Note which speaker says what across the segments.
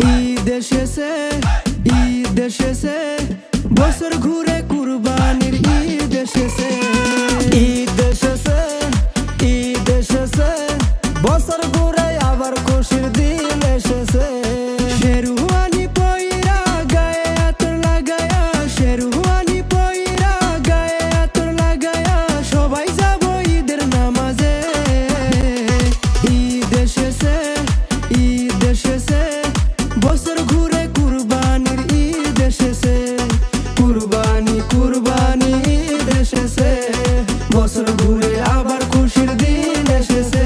Speaker 1: ঈদ এসেছে, ঈদ এসেছে, বছর ঘুরে কুরবানির ঈদ এসেছে। ঈদ এসেছে, ঈদ এসেছে, বছর ঘুরে আবার খুশির দিন এসেছে। শেরওয়ানি পয়রা গায়ে আতর লাগায়া, শেরওয়ানি পয়রা গায়ে আতর লাগায়া, সবাই যাব ঈদের নামাজে। ঈদ এসেছে, ঈদ এসেছে, বছর ঘুরে কুরবানির ঈদ এসেছে। কুরবানি কুরবানি ঈদ এসেছে, বছর ঘুরে আবার খুশির দিন এসেছে।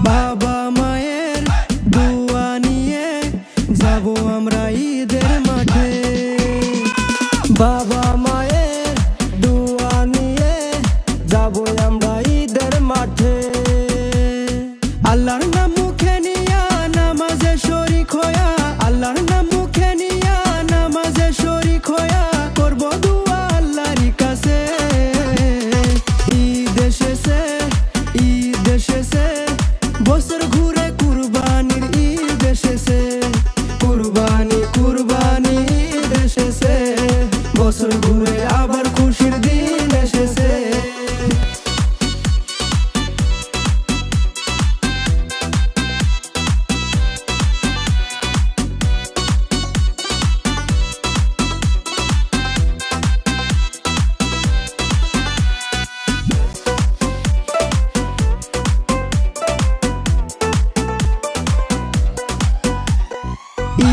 Speaker 1: বাবা মায়ের দোয়া নিয়ে যাব আমরা ঈদের মাঠে। বাবা মায়ের দোয়া নিয়ে যাব আমরা ঈদের মাঠে। আল্লাহর নাম মুখে নিয়া নামাজে শরীক হয়া, আল্লাহর নাম মুখে নিয়া নামাজে শরীক হয়া, করব দোয়া আল্লাহর কাছে। ঈদ এসেছে, ঈদ এসেছে, বছর ঘুরে কুরবানির ঈদ এসেছে। কুরবানি কুরবানি ঈদ এসেছে, বছর ঘুরে আবার খুশির দিন এসেছে।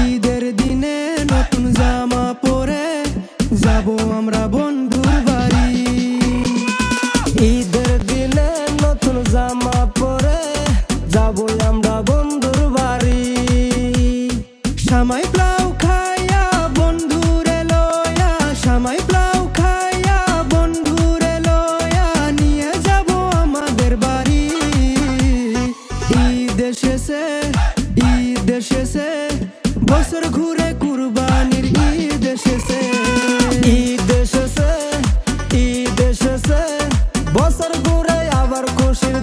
Speaker 1: ঈদের দিনে নতুন জামা পরে যাব আমরা বন্ধুর বাড়ি। ঈদের দিনে নতুন জামা পরে যাব আমরা বন্ধুর বাড়ি। সামাই প্লাউ খাইয়া বন্ধুরে লয়া, সামাই প্লাউ খাইয়া বন্ধুরে লয়া, নিয়ে যাব আমাদের বাড়ি। ঈদ এসেছে, ঈদ এসেছে, বছর ঘুরে কুরবানির ঈদ এসেছে। ঈদ এসেছে, ঈদ এসেছে, বছর ঘুরে আবার খুশির